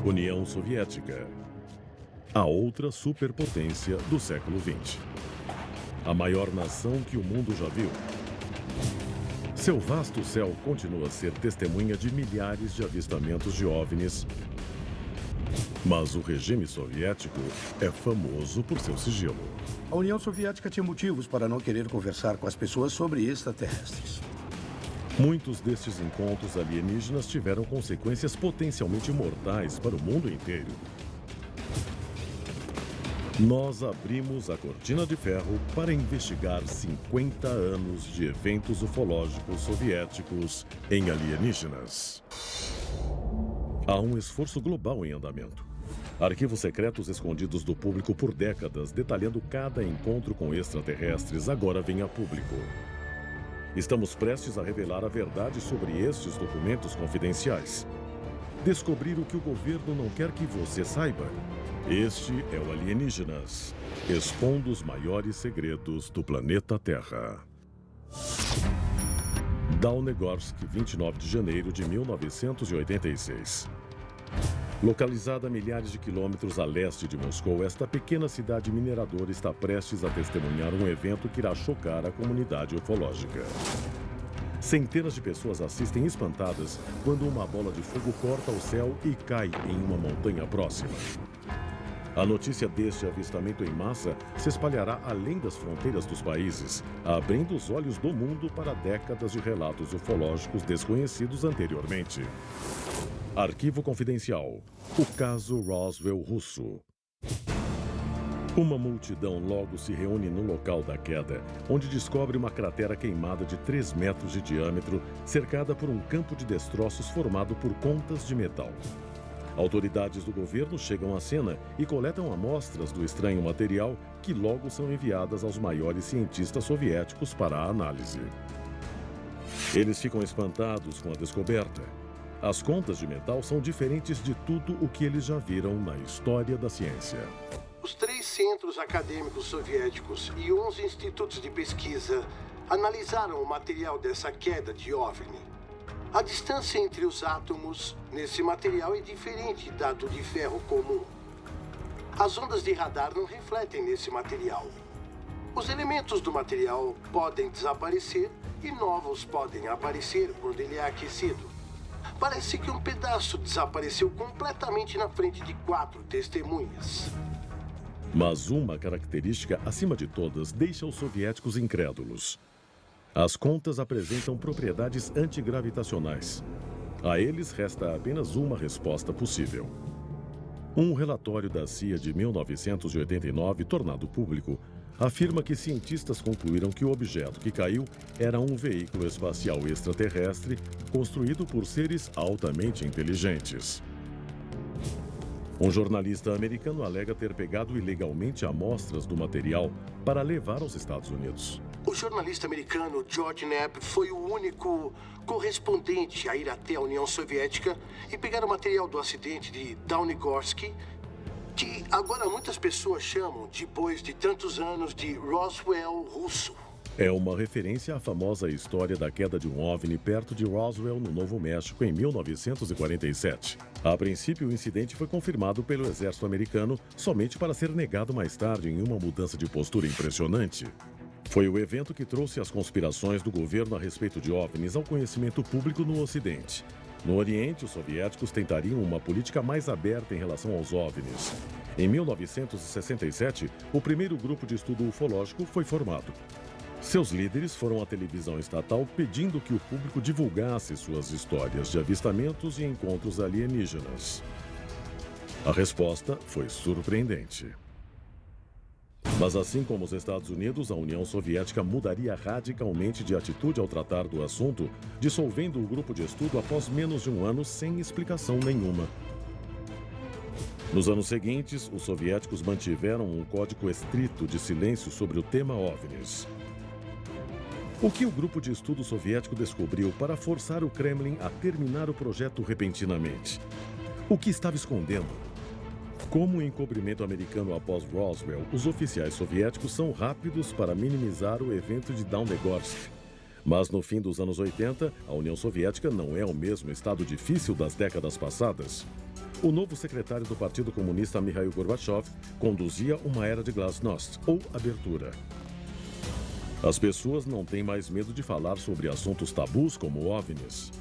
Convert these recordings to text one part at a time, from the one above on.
União Soviética, a outra superpotência do século XX. A maior nação que o mundo já viu. Seu vasto céu continua a ser testemunha de milhares de avistamentos de OVNIs, mas o regime soviético é famoso por seu sigilo. A União Soviética tinha motivos para não querer conversar com as pessoas sobre extraterrestres. Muitos destes encontros alienígenas tiveram consequências potencialmente mortais para o mundo inteiro. Nós abrimos a cortina de ferro para investigar 50 anos de eventos ufológicos soviéticos em alienígenas. Há um esforço global em andamento. Arquivos secretos escondidos do público por décadas, detalhando cada encontro com extraterrestres, agora vêm a público. Estamos prestes a revelar a verdade sobre estes documentos confidenciais. Descobrir o que o governo não quer que você saiba. Este é o Alienígenas, expondo os maiores segredos do planeta Terra. Dawnegorsk, 29 de janeiro de 1986. Localizada a milhares de quilômetros a leste de Moscou, esta pequena cidade mineradora está prestes a testemunhar um evento que irá chocar a comunidade ufológica. Centenas de pessoas assistem espantadas quando uma bola de fogo corta o céu e cai em uma montanha próxima. A notícia deste avistamento em massa se espalhará além das fronteiras dos países, abrindo os olhos do mundo para décadas de relatos ufológicos desconhecidos anteriormente. Arquivo confidencial. O caso Roswell russo. Uma multidão logo se reúne no local da queda, onde descobre uma cratera queimada de 3 metros de diâmetro, cercada por um campo de destroços formado por contas de metal. Autoridades do governo chegam à cena e coletam amostras do estranho material, que logo são enviadas aos maiores cientistas soviéticos para a análise. Eles ficam espantados com a descoberta. As contas de metal são diferentes de tudo o que eles já viram na história da ciência. Os 3 centros acadêmicos soviéticos e 11 institutos de pesquisa analisaram o material dessa queda de OVNI. A distância entre os átomos nesse material é diferente da do de ferro comum. As ondas de radar não refletem nesse material. Os elementos do material podem desaparecer e novos podem aparecer quando ele é aquecido. Parece que um pedaço desapareceu completamente na frente de 4 testemunhas. Mas uma característica, acima de todas, deixa os soviéticos incrédulos. As contas apresentam propriedades antigravitacionais. A eles resta apenas uma resposta possível. Um relatório da CIA de 1989, tornado público, afirma que cientistas concluíram que o objeto que caiu era um veículo espacial extraterrestre construído por seres altamente inteligentes. Um jornalista americano alega ter pegado ilegalmente amostras do material para levar aos Estados Unidos. O jornalista americano George Knapp foi o único correspondente a ir até a União Soviética e pegar o material do acidente de Dawnegorsk, que agora muitas pessoas chamam, depois de tantos anos, de Roswell russo. É uma referência à famosa história da queda de um OVNI perto de Roswell, no Novo México, em 1947. A princípio, o incidente foi confirmado pelo exército americano somente para ser negado mais tarde em uma mudança de postura impressionante. Foi o evento que trouxe as conspirações do governo a respeito de OVNIs ao conhecimento público no Ocidente. No Oriente, os soviéticos tentariam uma política mais aberta em relação aos OVNIs. Em 1967, o primeiro grupo de estudo ufológico foi formado. Seus líderes foram à televisão estatal pedindo que o público divulgasse suas histórias de avistamentos e encontros alienígenas. A resposta foi surpreendente. Mas assim como os Estados Unidos, a União Soviética mudaria radicalmente de atitude ao tratar do assunto, dissolvendo o grupo de estudo após menos de um ano sem explicação nenhuma. Nos anos seguintes, os soviéticos mantiveram um código estrito de silêncio sobre o tema OVNIs. O que o grupo de estudo soviético descobriu para forçar o Kremlin a terminar o projeto repentinamente? O que estava escondendo? Como o encobrimento americano após Roswell, os oficiais soviéticos são rápidos para minimizar o evento de Dawnegorsk. Mas no fim dos anos 80, a União Soviética não é o mesmo estado difícil das décadas passadas. O novo secretário do Partido Comunista, Mikhail Gorbachev, conduzia uma era de glasnost, ou abertura. As pessoas não têm mais medo de falar sobre assuntos tabus como OVNIs.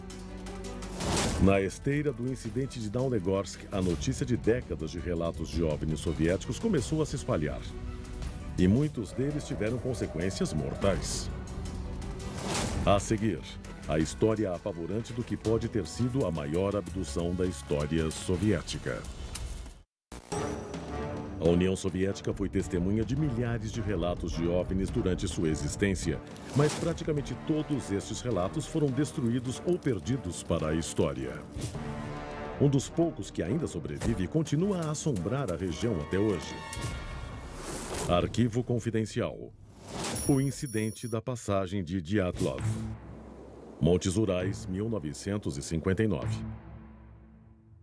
Na esteira do incidente de Dawnegorsk, a notícia de décadas de relatos de OVNIs soviéticos começou a se espalhar. E muitos deles tiveram consequências mortais. A seguir, a história apavorante do que pode ter sido a maior abdução da história soviética. A União Soviética foi testemunha de milhares de relatos de OVNIs durante sua existência, mas praticamente todos estes relatos foram destruídos ou perdidos para a história. Um dos poucos que ainda sobrevive continua a assombrar a região até hoje. Arquivo Confidencial. O incidente da passagem de Dyatlov. Montes Urais, 1959.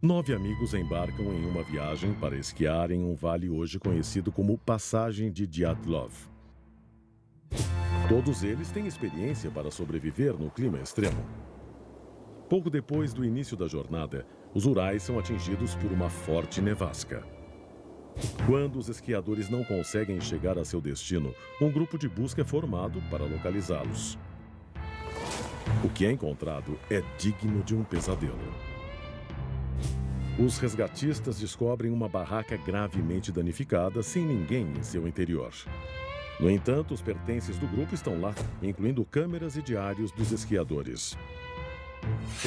9 amigos embarcam em uma viagem para esquiar em um vale hoje conhecido como Passagem de Dyatlov. Todos eles têm experiência para sobreviver no clima extremo. Pouco depois do início da jornada, os Urais são atingidos por uma forte nevasca. Quando os esquiadores não conseguem chegar a seu destino, um grupo de busca é formado para localizá-los. O que é encontrado é digno de um pesadelo. Os resgatistas descobrem uma barraca gravemente danificada, sem ninguém em seu interior. No entanto, os pertences do grupo estão lá, incluindo câmeras e diários dos esquiadores.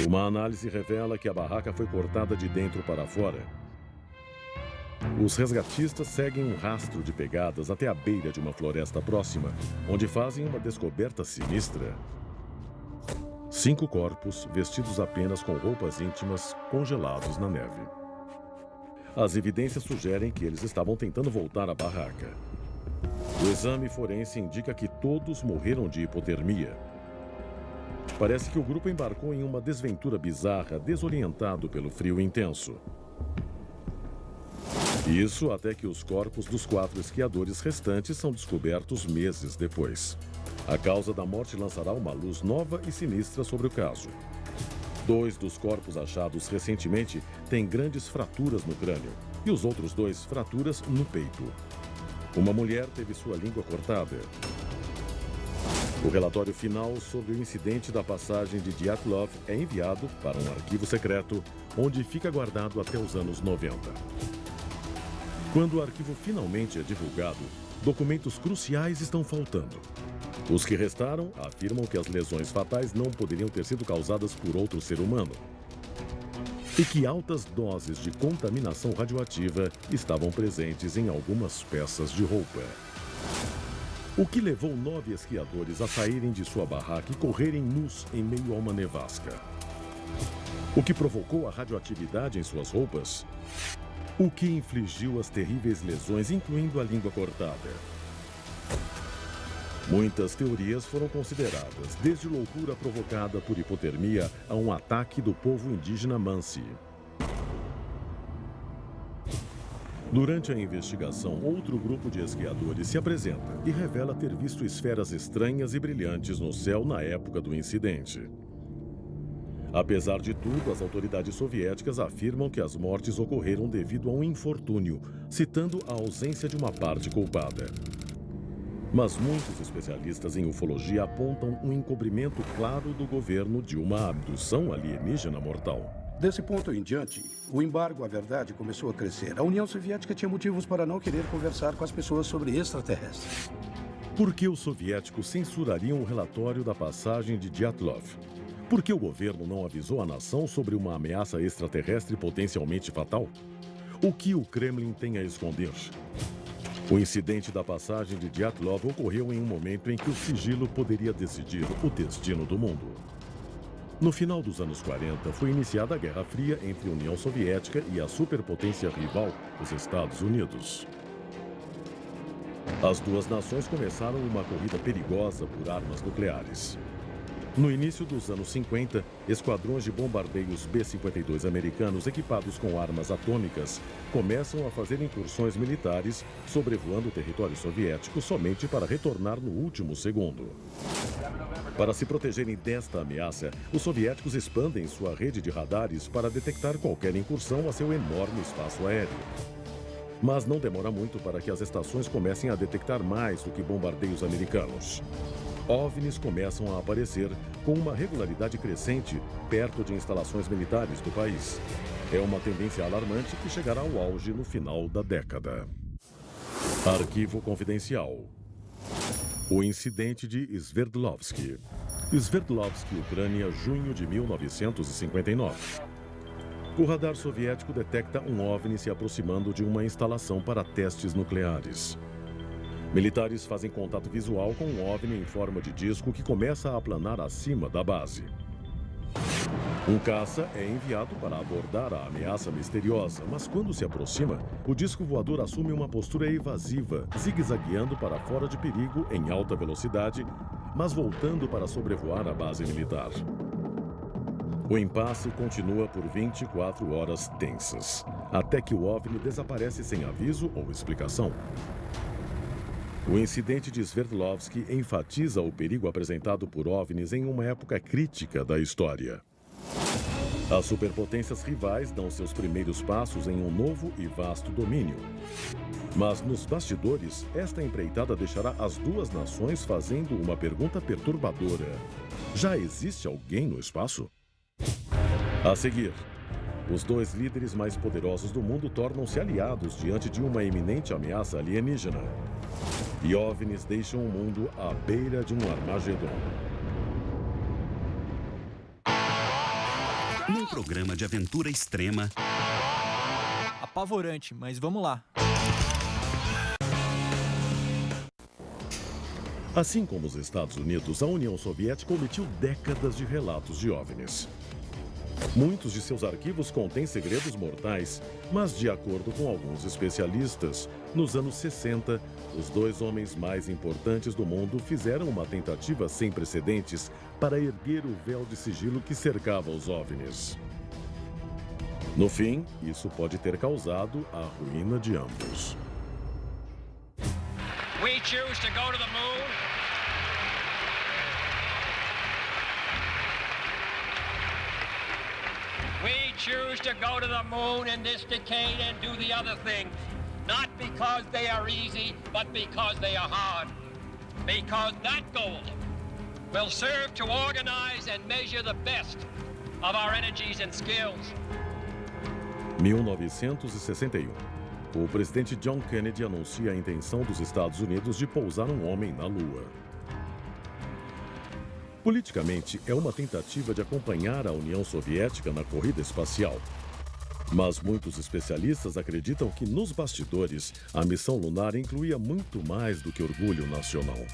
Uma análise revela que a barraca foi cortada de dentro para fora. Os resgatistas seguem um rastro de pegadas até a beira de uma floresta próxima, onde fazem uma descoberta sinistra. 5 corpos, vestidos apenas com roupas íntimas, congelados na neve. As evidências sugerem que eles estavam tentando voltar à barraca. O exame forense indica que todos morreram de hipotermia. Parece que o grupo embarcou em uma desventura bizarra, desorientado pelo frio intenso. Isso até que os corpos dos 4 esquiadores restantes são descobertos meses depois. A causa da morte lançará uma luz nova e sinistra sobre o caso. 2 dos corpos achados recentemente têm grandes fraturas no crânio e os outros 2 fraturas no peito. Uma mulher teve sua língua cortada. O relatório final sobre o incidente da passagem de Dyatlov é enviado para um arquivo secreto, onde fica guardado até os anos 90. Quando o arquivo finalmente é divulgado, documentos cruciais estão faltando. Os que restaram afirmam que as lesões fatais não poderiam ter sido causadas por outro ser humano e que altas doses de contaminação radioativa estavam presentes em algumas peças de roupa. O que levou 9 esquiadores a saírem de sua barraca e correrem nus em meio a uma nevasca? O que provocou a radioatividade em suas roupas? O que infligiu as terríveis lesões, incluindo a língua cortada? Muitas teorias foram consideradas, desde loucura provocada por hipotermia a um ataque do povo indígena Mansi. Durante a investigação, outro grupo de esquiadores se apresenta e revela ter visto esferas estranhas e brilhantes no céu na época do incidente. Apesar de tudo, as autoridades soviéticas afirmam que as mortes ocorreram devido a um infortúnio, citando a ausência de uma parte culpada. Mas muitos especialistas em ufologia apontam um encobrimento claro do governo de uma abdução alienígena mortal. Desse ponto em diante, o embargo à verdade começou a crescer. A União Soviética tinha motivos para não querer conversar com as pessoas sobre extraterrestres. Por que os soviéticos censurariam o relatório da passagem de Dyatlov? Por que o governo não avisou a nação sobre uma ameaça extraterrestre potencialmente fatal? O que o Kremlin tem a esconder? O incidente da passagem de Dyatlov ocorreu em um momento em que o sigilo poderia decidir o destino do mundo. No final dos anos 40, foi iniciada a Guerra Fria entre a União Soviética e a superpotência rival, os Estados Unidos. As duas nações começaram uma corrida perigosa por armas nucleares. No início dos anos 50, esquadrões de bombardeios B-52 americanos equipados com armas atômicas começam a fazer incursões militares, sobrevoando o território soviético somente para retornar no último segundo. Para se protegerem desta ameaça, os soviéticos expandem sua rede de radares para detectar qualquer incursão a seu enorme espaço aéreo. Mas não demora muito para que as estações comecem a detectar mais do que bombardeios americanos. OVNIs começam a aparecer com uma regularidade crescente perto de instalações militares do país. É uma tendência alarmante que chegará ao auge no final da década. Arquivo confidencial. O incidente de Sverdlovsk. Sverdlovsk, Ucrânia, junho de 1959. O radar soviético detecta um OVNI se aproximando de uma instalação para testes nucleares. Militares fazem contato visual com um OVNI em forma de disco que começa a aplanar acima da base. Um caça é enviado para abordar a ameaça misteriosa, mas quando se aproxima, o disco voador assume uma postura evasiva, zigue-zagueando para fora de perigo em alta velocidade, mas voltando para sobrevoar a base militar. O impasse continua por 24 horas tensas, até que o OVNI desaparece sem aviso ou explicação. O incidente de Sverdlovsk enfatiza o perigo apresentado por OVNIs em uma época crítica da história. As superpotências rivais dão seus primeiros passos em um novo e vasto domínio. Mas nos bastidores, esta empreitada deixará as duas nações fazendo uma pergunta perturbadora: já existe alguém no espaço? A seguir, os dois líderes mais poderosos do mundo tornam-se aliados diante de uma iminente ameaça alienígena. E OVNIs deixam o mundo à beira de um Armagedon. Num programa de aventura extrema... Apavorante, mas vamos lá. Assim como os Estados Unidos, a União Soviética omitiu décadas de relatos de OVNIs. Muitos de seus arquivos contêm segredos mortais, mas, de acordo com alguns especialistas, nos anos 60, os dois homens mais importantes do mundo fizeram uma tentativa sem precedentes para erguer o véu de sigilo que cercava os OVNIs. No fim, isso pode ter causado a ruína de ambos. We choose to go to the moon. We choose to go to the moon in this decade and do the other thing. Not because they are easy, but because they are hard. Because that goal will serve to organize and measure the best of our energies and skills. 1961. O presidente John Kennedy anuncia a intenção dos Estados Unidos de pousar um homem na Lua. Politicamente, é uma tentativa de acompanhar a União Soviética na corrida espacial. Mas muitos especialistas acreditam que, nos bastidores, a missão lunar incluía muito mais do que orgulho nacional.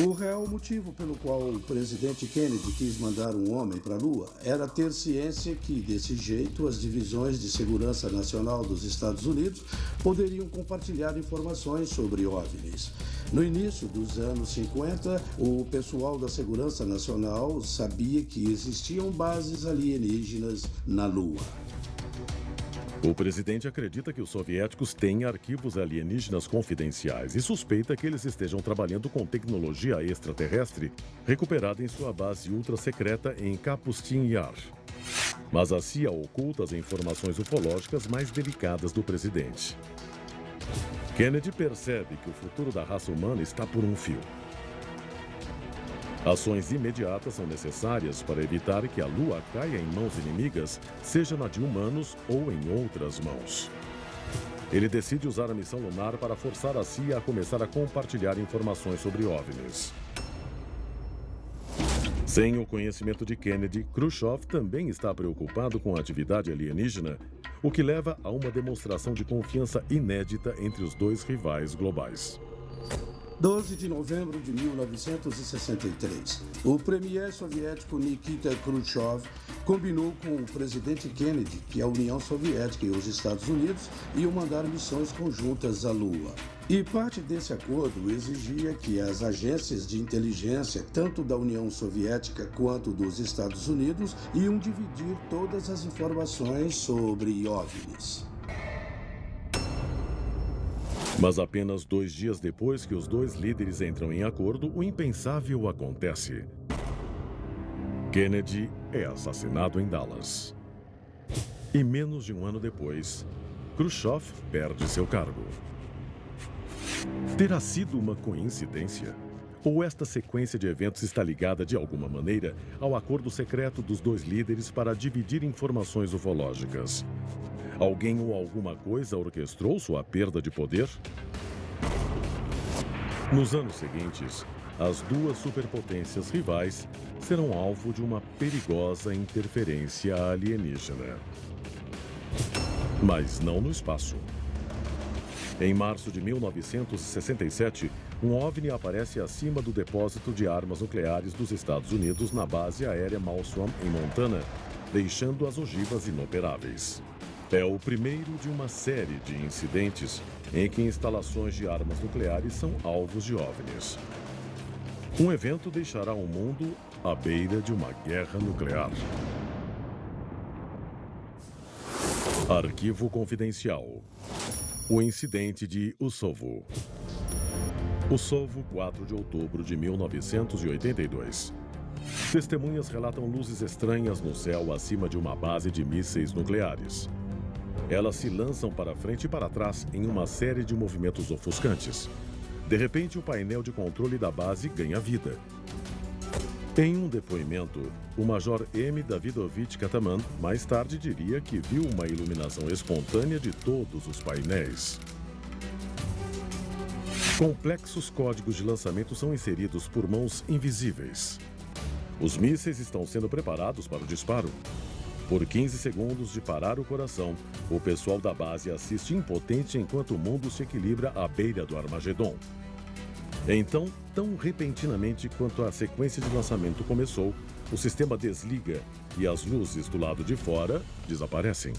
O real motivo pelo qual o presidente Kennedy quis mandar um homem para a Lua era ter ciência que, desse jeito, as divisões de segurança nacional dos Estados Unidos poderiam compartilhar informações sobre OVNIs. No início dos anos 50, o pessoal da Segurança Nacional sabia que existiam bases alienígenas na Lua. O presidente acredita que os soviéticos têm arquivos alienígenas confidenciais e suspeita que eles estejam trabalhando com tecnologia extraterrestre recuperada em sua base ultra-secreta em Kapustin Yar. Mas a CIA oculta as informações ufológicas mais delicadas do presidente. Kennedy percebe que o futuro da raça humana está por um fio. Ações imediatas são necessárias para evitar que a Lua caia em mãos inimigas, seja na de humanos ou em outras mãos. Ele decide usar a missão lunar para forçar a CIA a começar a compartilhar informações sobre OVNIs. Sem o conhecimento de Kennedy, Khrushchev também está preocupado com a atividade alienígena, o que leva a uma demonstração de confiança inédita entre os dois rivais globais. 12 de novembro de 1963, o premier soviético Nikita Khrushchev Combinou com o presidente Kennedy que a União Soviética e os Estados Unidos iam mandar missões conjuntas à Lua. E parte desse acordo exigia que as agências de inteligência, tanto da União Soviética quanto dos Estados Unidos, iam dividir todas as informações sobre OVNIs. Mas apenas 2 dias depois que os dois líderes entram em acordo, o impensável acontece. Kennedy é assassinado em Dallas. E menos de um ano depois, Khrushchev perde seu cargo. Terá sido uma coincidência? Ou esta sequência de eventos está ligada de alguma maneira ao acordo secreto dos dois líderes para dividir informações ufológicas? Alguém ou alguma coisa orquestrou sua perda de poder? Nos anos seguintes, as duas superpotências rivais serão alvo de uma perigosa interferência alienígena. Mas não no espaço. Em março de 1967, um OVNI aparece acima do depósito de armas nucleares dos Estados Unidos na base aérea Malmstrom, em Montana, deixando as ogivas inoperáveis. É o primeiro de uma série de incidentes em que instalações de armas nucleares são alvos de OVNIs. Um evento deixará o mundo à beira de uma guerra nuclear. Arquivo confidencial. O incidente de Usovo. Usovo, 4 de outubro de 1982. Testemunhas relatam luzes estranhas no céu acima de uma base de mísseis nucleares. Elas se lançam para frente e para trás em uma série de movimentos ofuscantes. De repente, o painel de controle da base ganha vida. Em um depoimento, o Major M. Davidovich Kataman mais tarde diria que viu uma iluminação espontânea de todos os painéis. Complexos códigos de lançamento são inseridos por mãos invisíveis. Os mísseis estão sendo preparados para o disparo. Por 15 segundos de parar o coração, o pessoal da base assiste impotente enquanto o mundo se equilibra à beira do Armagedon. Então, tão repentinamente quanto a sequência de lançamento começou, o sistema desliga e as luzes do lado de fora desaparecem.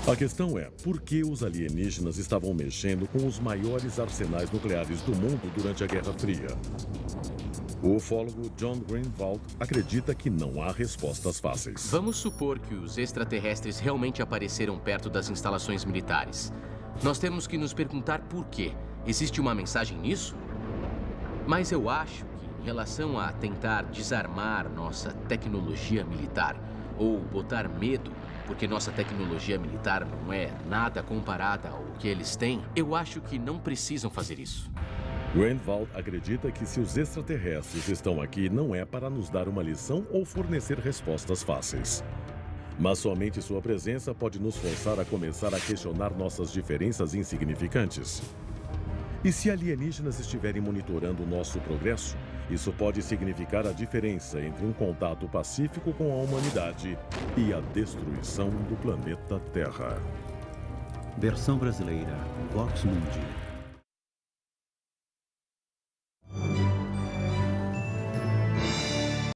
A questão é, por que os alienígenas estavam mexendo com os maiores arsenais nucleares do mundo durante a Guerra Fria? O ufólogo John Greenwald acredita que não há respostas fáceis. Vamos supor que os extraterrestres realmente apareceram perto das instalações militares. Nós temos que nos perguntar por quê. Existe uma mensagem nisso? Mas eu acho que, em relação a tentar desarmar nossa tecnologia militar ou botar medo, porque nossa tecnologia militar não é nada comparada ao que eles têm, eu acho que não precisam fazer isso. Greenwald acredita que se os extraterrestres estão aqui não é para nos dar uma lição ou fornecer respostas fáceis. Mas somente sua presença pode nos forçar a começar a questionar nossas diferenças insignificantes. E se alienígenas estiverem monitorando o nosso progresso, isso pode significar a diferença entre um contato pacífico com a humanidade e a destruição do planeta Terra. Versão brasileira, Vox Mundi.